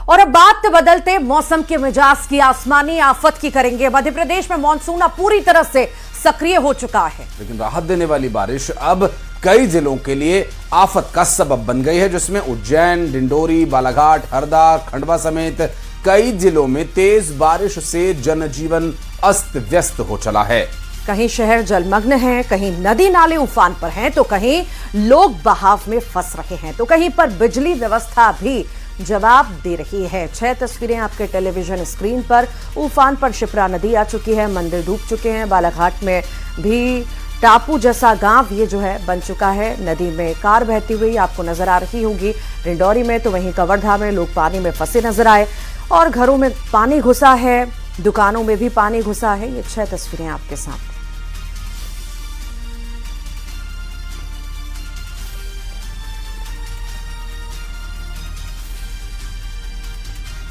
और अब बात बदलते मौसम के मिजाज की, आसमानी आफत की करेंगे। मध्य प्रदेश में मानसून अब पूरी तरह से सक्रिय हो चुका है, लेकिन राहत देने वाली बारिश अब कई जिलों के लिए आफत का सबब बन गई है, जिसमें उज्जैन, डिंडोरी, बालाघाट, हरदा, खंडवा समेत कई जिलों में तेज बारिश से जनजीवन अस्त व्यस्त हो चला है। कहीं शहर जलमग्न हैं, कहीं नदी नाले उफान पर हैं, तो कहीं लोग बहाव में फंस रहे हैं, तो कहीं पर बिजली व्यवस्था भी जवाब दे रही है। 6 तस्वीरें आपके टेलीविजन स्क्रीन पर। उफान पर शिप्रा नदी आ चुकी है, मंदिर डूब चुके हैं। बालाघाट में भी टापू जैसा गांव ये जो है बन चुका है, नदी में कार बहती हुई आपको नजर आ रही होगी। डिंडोरी में तो वहीं कवर्धा में लोग पानी में फंसे नजर आए और घरों में पानी घुसा है, दुकानों में भी पानी घुसा है। ये 6 तस्वीरें आपके सामने।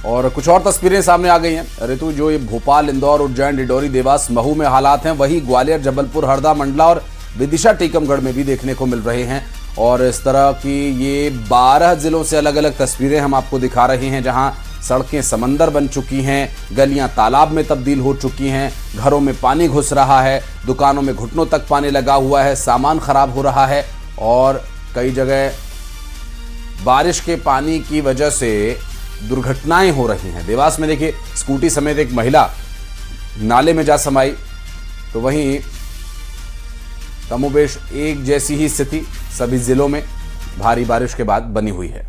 और कुछ और तस्वीरें सामने आ गई हैं ऋतु, जो ये भोपाल, इंदौर, उज्जैन, डिंडोरी, देवास, महू में हालात हैं, वही ग्वालियर, जबलपुर, हरदा, मंडला और विदिशा, टीकमगढ़ में भी देखने को मिल रहे हैं। और इस तरह की ये 12 जिलों से अलग अलग तस्वीरें हम आपको दिखा रहे हैं, जहां सड़कें समंदर बन चुकी हैं, गलियां तालाब में तब्दील हो चुकी हैं, घरों में पानी घुस रहा है, दुकानों में घुटनों तक पानी लगा हुआ है, सामान खराब हो रहा है और कई जगह बारिश के पानी की वजह से दुर्घटनाएं हो रही हैं। देवास में देखिए, स्कूटी समेत एक महिला नाले में जा समाई, तो वहीं कमोबेश एक जैसी ही स्थिति सभी जिलों में भारी बारिश के बाद बनी हुई है।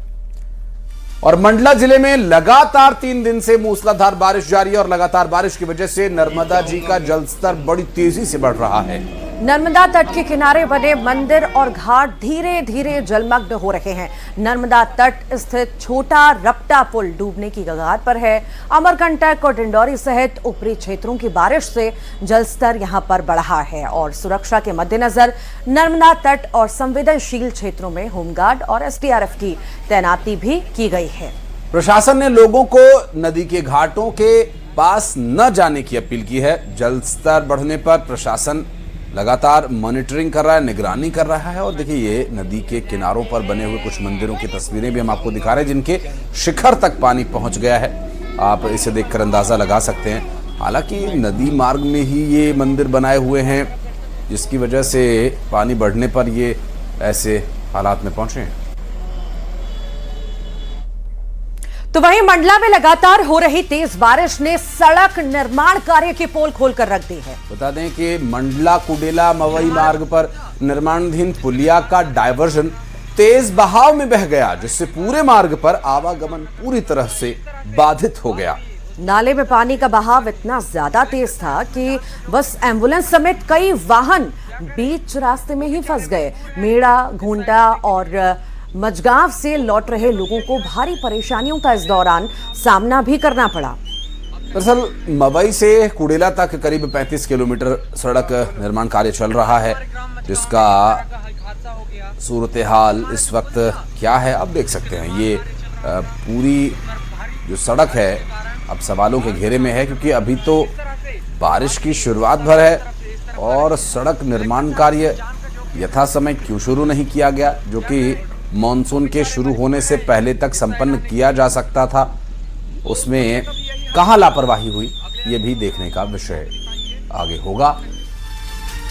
और मंडला जिले में लगातार 3 दिन से मूसलाधार बारिश जारी है और लगातार बारिश की वजह से नर्मदा जी का जलस्तर बड़ी तेजी से बढ़ रहा है। नर्मदा तट के किनारे बने मंदिर और घाट धीरे धीरे जलमग्न हो रहे हैं। नर्मदा तट स्थित छोटा रपटा पुल डूबने की कगार पर है। अमरकंटक और डिंडोरी सहित ऊपरी क्षेत्रों की बारिश से जलस्तर यहां पर बढ़ा है और सुरक्षा के मद्देनजर नर्मदा तट और संवेदनशील क्षेत्रों में होमगार्ड और एसडीआरएफ की तैनाती भी की गई है। प्रशासन ने लोगों को नदी के घाटों के पास न जाने की अपील की है। जलस्तर बढ़ने पर प्रशासन लगातार मॉनिटरिंग कर रहा है, निगरानी कर रहा है। और देखिए, ये नदी के किनारों पर बने हुए कुछ मंदिरों की तस्वीरें भी हम आपको दिखा रहे हैं, जिनके शिखर तक पानी पहुंच गया है। आप इसे देखकर अंदाजा लगा सकते हैं। हालांकि नदी मार्ग में ही ये मंदिर बनाए हुए हैं, जिसकी वजह से पानी बढ़ने पर ये ऐसे हालात में पहुंचे हैं। तो वहीं मंडला में लगातार हो रही तेज बारिश ने सड़क निर्माण कार्य की पोल खोलकर रख दी है। बता दें कि मंडला कुडेला मवई मार्ग पर निर्माणाधीन पुलिया का डायवर्जन तेज बहाव में बह गया, जिससे पूरे मार्ग पर आवागमन पूरी तरह से बाधित हो गया। नाले में पानी का बहाव इतना ज्यादा तेज था कि बस एम्बुलेंस समेत कई वाहन बीच रास्ते में ही फंस गए। मेड़ा, घोंटा और मजगांव से लौट रहे लोगों को भारी परेशानियों का इस दौरान सामना भी करना पड़ा। दरअसल मवई से कुडेला तक करीब 35 किलोमीटर सड़क निर्माण कार्य चल रहा है, जिसका सूरत हाल इस वक्त क्या है अब देख सकते हैं। ये पूरी जो सड़क है अब सवालों के घेरे में है, क्योंकि अभी तो बारिश की शुरुआत भर है और सड़क निर्माण कार्य यथासमय क्यों शुरू नहीं किया गया, जो कि मॉनसून के शुरू होने से पहले तक संपन्न किया जा सकता था। उसमें कहां लापरवाही हुई, ये भी देखने का विषय आगे होगा।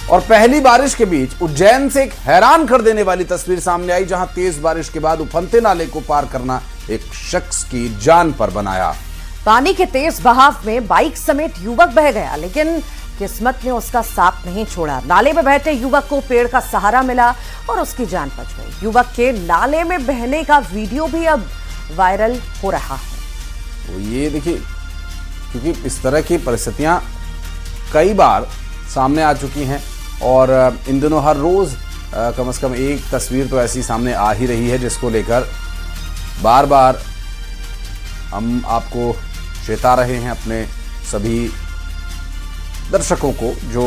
और पहली बारिश के बीच उज्जैन से एक हैरान कर देने वाली तस्वीर सामने आई, जहां तेज बारिश के बाद उफनते नाले को पार करना एक शख्स की जान पर बनाया। पानी के तेज बहाव में बाइक समेत युवक बह गया, लेकिन किस्मत ने उसका साथ नहीं छोड़ा। नाले में बहते युवक को पेड़ का सहारा मिला और उसकी जान बच गई। युवक के नाले में बहने का वीडियो भी अब वायरल हो रहा है। तो ये देखिए, क्योंकि इस तरह की परिस्थितियां कई बार सामने आ चुकी हैं और इन दिनों हर रोज कम से कम एक तस्वीर तो ऐसी सामने आ ही रही है, जिसको लेकर बार बार हम आपको चेता रहे हैं, अपने सभी दर्शकों को जो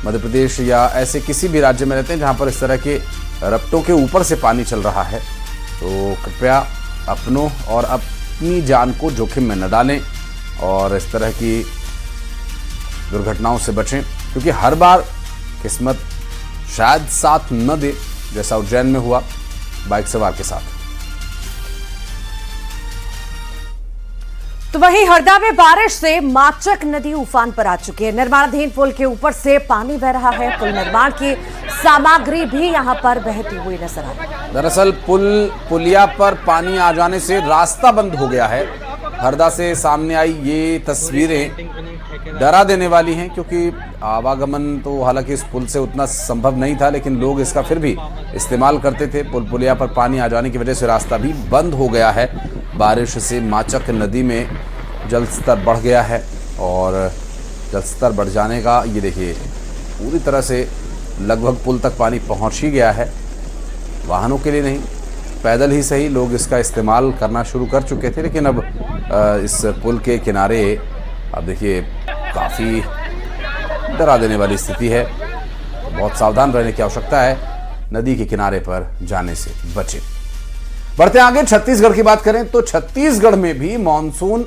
मध्य प्रदेश या ऐसे किसी भी राज्य में रहते हैं जहां पर इस तरह के रपटों के ऊपर से पानी चल रहा है। तो कृपया अपनों और अपनी जान को जोखिम में न डालें और इस तरह की दुर्घटनाओं से बचें, क्योंकि हर बार किस्मत शायद साथ न दे, जैसा उज्जैन में हुआ बाइक सवार के साथ। तो वहीं हरदा में बारिश से माचक नदी उफान पर आ चुकी है। निर्माणाधीन पुल के ऊपर से पानी बह रहा है। पुल निर्माण की सामग्री भी यहां पर बहती हुई नजर आ रही है। दरअसल पुलिया पर पानी आ जाने से रास्ता बंद हो गया है। हरदा से सामने आई ये तस्वीरें डरा देने वाली हैं, क्योंकि आवागमन तो हालांकि इस पुल से उतना संभव नहीं था, लेकिन लोग इसका फिर भी इस्तेमाल करते थे। पुलिया पर पानी आ जाने की वजह से रास्ता भी बंद हो गया है। बारिश से माचक नदी में जल स्तर बढ़ गया है और जल स्तर बढ़ जाने का ये देखिए पूरी तरह से लगभग पुल तक पानी पहुंच ही गया है। वाहनों के लिए नहीं, पैदल ही सही लोग इसका इस्तेमाल करना शुरू कर चुके थे, लेकिन अब इस पुल के किनारे अब देखिए काफ़ी डरा देने वाली स्थिति है। बहुत सावधान रहने की आवश्यकता है। नदी के किनारे पर जाने से बचें। बढ़ते आगे छत्तीसगढ़ की बात करें तो छत्तीसगढ़ में भी मानसून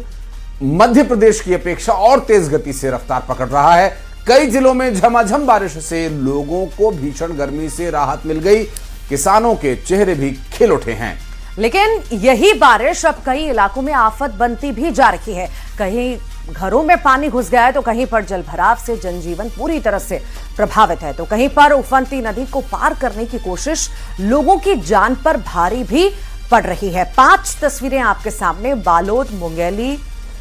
मध्य प्रदेश की अपेक्षा और तेज गति से रफ्तार पकड़ रहा है। कई जिलों में झमाझम बारिश से लोगों को भीषण गर्मी से राहत मिल गई। किसानों के चेहरे भी खिल उठे हैं। लेकिन यही बारिश अब कई इलाकों में आफत बनती भी जा रही है। कहीं घरों में पानी घुस गया है तो कहीं पर जलभराव से जनजीवन पूरी तरह से प्रभावित है, तो कहीं पर उफनती नदी को पार करने की कोशिश लोगों की जान पर भारी भी पड़ रही है। 5 तस्वीरें आपके सामने, बालोद,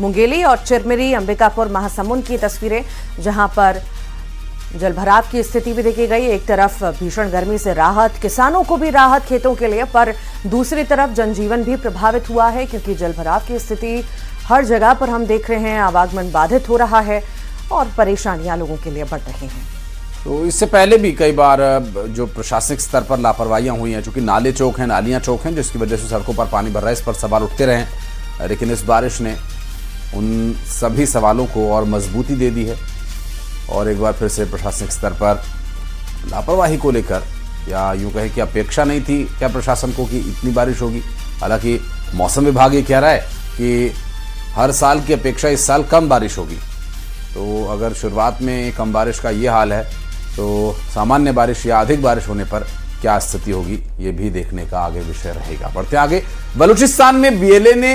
मुंगेली और चिरमिरी, अंबिकापुर, महासमुंद की तस्वीरें, जहां पर जलभराव की स्थिति भी देखी गई। एक तरफ भीषण गर्मी से राहत, किसानों को भी राहत खेतों के लिए, पर दूसरी तरफ जनजीवन भी प्रभावित हुआ है, क्योंकि जलभराव की स्थिति हर जगह पर हम देख रहे हैं। आवागमन बाधित हो रहा है और परेशानियां लोगों के लिए बढ़ रही हैं। तो इससे पहले भी कई बार जो प्रशासनिक स्तर पर लापरवाहियां हुई हैं, चूंकि नाले चौक हैं, नालियां चौक हैं, जिसकी वजह से सड़कों पर पानी भर रहा है, इस पर सवाल उठते रहे। लेकिन इस बारिश ने उन सभी सवालों को और मजबूती दे दी है और एक बार फिर से प्रशासनिक स्तर पर लापरवाही को लेकर, या यूँ कहें कि अपेक्षा नहीं थी क्या प्रशासन को कि इतनी बारिश होगी। हालांकि मौसम विभाग ये कह रहा है कि हर साल की अपेक्षा इस साल कम बारिश होगी। तो अगर शुरुआत में कम बारिश का ये हाल है तो सामान्य बारिश या अधिक बारिश होने पर क्या स्थिति होगी, ये भी देखने का आगे विषय रहेगा। बढ़ते आगे, बलूचिस्तान में बीएलए ने